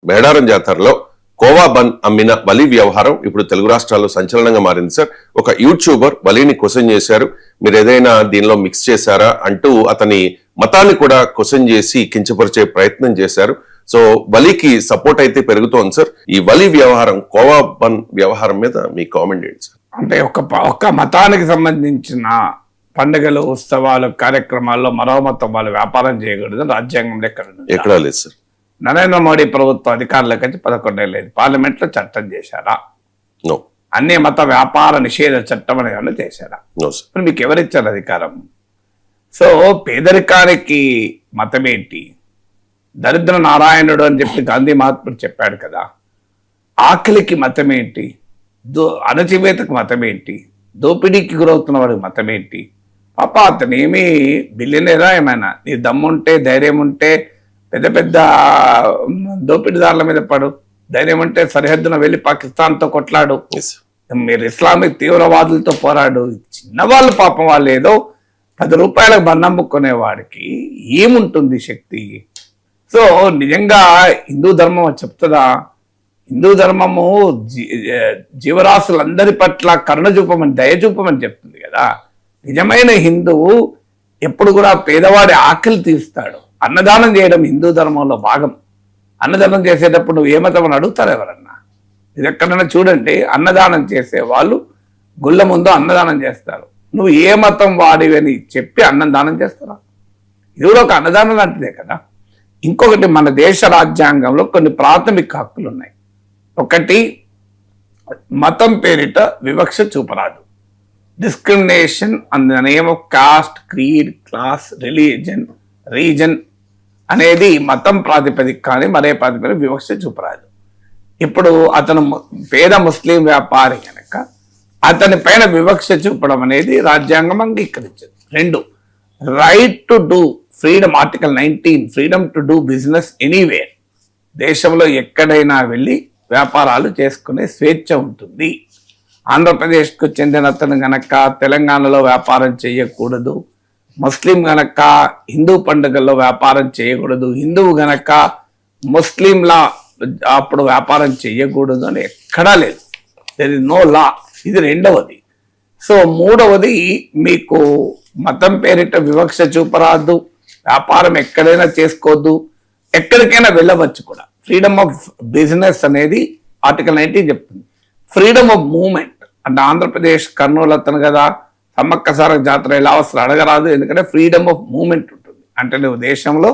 మేడారం జాతరలో కోవా బన్ అమ్మిన బలి వ్యవహారం ఇప్పుడు తెలుగు రాష్ట్రాల్లో సంచలనంగా మారింది సార్. ఒక యూట్యూబర్ బలిని క్వశ్చన్ చేశారు, మీరు ఏదైనా దీనిలో మిక్స్ చేశారా అంటూ అతని మతాన్ని కూడా క్వశ్చన్ చేసి కించపరిచే ప్రయత్నం చేశారు. సో బలికి సపోర్ట్ అయితే పెరుగుతోంది సార్. ఈ బలి వ్యవహారం, కోవా బన్ వ్యవహారం మీద మీ కామెంట్ ఏంటి సార్? అంటే ఒక్క మతానికి సంబంధించిన పండుగలు, ఉత్సవాలు, కార్యక్రమాల్లో మరో మతం వాళ్ళు వ్యాపారం చేయకూడదు రాజ్యాంగంలో ఎక్కడా లేదు సార్. నరేంద్ర మోడీ ప్రభుత్వం అధికారులకు వచ్చి 11 ఏళ్ళు పార్లమెంట్ లో చట్టం చేశారా? అన్ని మత వ్యాపార నిషేధ చట్టం అనేది చేశారా? ఇప్పుడు మీకు ఎవరిచ్చారు అధికారం? సో పేదరికానికి మతం ఏంటి? దరిద్ర నారాయణుడు అని చెప్పి గాంధీ మహాత్ముడు చెప్పాడు కదా. ఆకలికి మతం ఏంటి? అణచివేతకు మతం ఏంటి? దోపిడీకి గురవుతున్న వాడికి మతం ఏంటి? పాప అతను ఏమి బిలియనీరా ఏమైనా? నీ దమ్ముంటే, ధైర్యం ఉంటే పెద్ద పెద్ద దోపిడీదారుల మీద పడు. ధైర్యం ఉంటే సరిహద్దున వెళ్ళి పాకిస్తాన్తో కొట్లాడు, మీరు ఇస్లామిక్ తీవ్రవాదులతో పోరాడు. చిన్నవాళ్ళు పాపం వాళ్ళు ఏదో 10 రూపాయలకు బంధమ్ముకునే వాడికి ఏముంటుంది శక్తి? సో నిజంగా హిందూ ధర్మం చెప్తుందా? హిందూ ధర్మము జీవరాశులందరి పట్ల కరుణ చూపమని, దయ చూపమని చెప్తుంది కదా. నిజమైన హిందువు ఎప్పుడు కూడా పేదవాడి ఆకలి తీరుస్తాడు. అన్నదానం చేయడం హిందూ ధర్మంలో భాగం. అన్నదానం చేసేటప్పుడు నువ్వు ఏ మతం అని అడుగుతారు ఎవరన్నా? ఇది ఎక్కడన్నా చూడండి, అన్నదానం చేసే వాళ్ళు గుళ్ళ ముందు అన్నదానం చేస్తారు. నువ్వు ఏ మతం వాడివని చెప్పి అన్నదానం చేస్తారా? ఇది కూడా ఒక అన్నదానం లాంటిదే కదా. ఇంకొకటి, మన దేశ రాజ్యాంగంలో కొన్ని ప్రాథమిక హక్కులు ఉన్నాయి. ఒకటి, మతం పేరిట వివక్ష చూపరాదు. Discrimination on the name of caste, creed, class, religion, reason అనేది మతం ప్రాతిపదిక కానీ మరే ప్రాతిపదిక వివక్ష చూపరాదు. ఇప్పుడు అతను పేద ముస్లిం వ్యాపారి కనుక అతని పైన వివక్ష చూపడం అనేది రాజ్యాంగం అంగీకరించదు. 2, right to do freedom, article 19, freedom to do business anywhere. దేశంలో ఎక్కడైనా వెళ్ళి వ్యాపారాలు చేసుకునే స్వేచ్ఛ ఉంటుంది. ఆంధ్రప్రదేశ్కు చెందిన అతను గనక తెలంగాణలో వ్యాపారం చేయకూడదు, ముస్లిం గనక హిందూ పండుగల్లో వ్యాపారం చేయకూడదు, హిందువు గనక ముస్లింలా అప్పుడు వ్యాపారం చేయకూడదు అని ఎక్కడా లేదు. There is no law. ఇది 2వది. సో 3వది, మీకు మతం పేరిట వివక్ష చూపరాదు, వ్యాపారం ఎక్కడైనా చేసుకోవద్దు, ఎక్కడికైనా వెళ్ళవచ్చు కూడా. ఫ్రీడమ్ ఆఫ్ బిజినెస్ అనేది ఆర్టికల్ 19 చెప్తుంది. ఫ్రీడమ్ ఆఫ్ మూవ్మెంట్ అంటే ఆంధ్రప్రదేశ్ కర్నూలు అతను కదా, సమ్మక్క సారక జాతర ఎలా వస్తారు అడగరాదు, ఎందుకంటే ఫ్రీడమ్ ఆఫ్ మూవ్మెంట్ ఉంటుంది. అంటే నువ్వు దేశంలో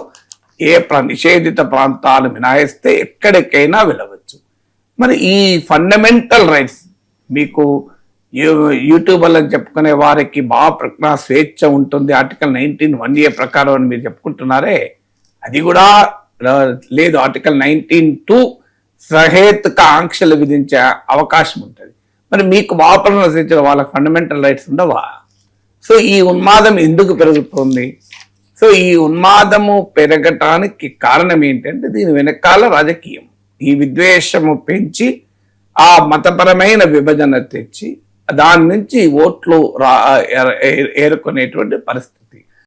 ఏ నిషేధిత ప్రాంతాలు మినహాయిస్తే ఎక్కడికైనా వెళ్ళవచ్చు. మరి ఈ ఫండమెంటల్ రైట్స్ మీకు యూట్యూబర్లు అని చెప్పుకునే వారికి ప్రజ్ఞా స్వేచ్ఛ ఉంటుంది ఆర్టికల్ 19 1A ప్రకారం అని మీరు చెప్పుకుంటున్నారే, అది కూడా లేదు. ఆర్టికల్ 19(2) సహేతుక ఆంక్షలు విధించే అవకాశం ఉంటుంది. మరి మీకు వాపరణ రచించిన వాళ్ళకి ఫండమెంటల్ రైట్స్ ఉండవా? సో ఈ ఉన్మాదం ఎందుకు పెరుగుతుంది? సో ఈ ఉన్మాదము పెరగటానికి కారణం ఏంటంటే దీని వెనకాల రాజకీయం. ఈ విద్వేషము పెంచి ఆ మతపరమైన విభజన తెచ్చి దాని నుంచి ఓట్లు ఏరుకునేటువంటి పరిస్థితి.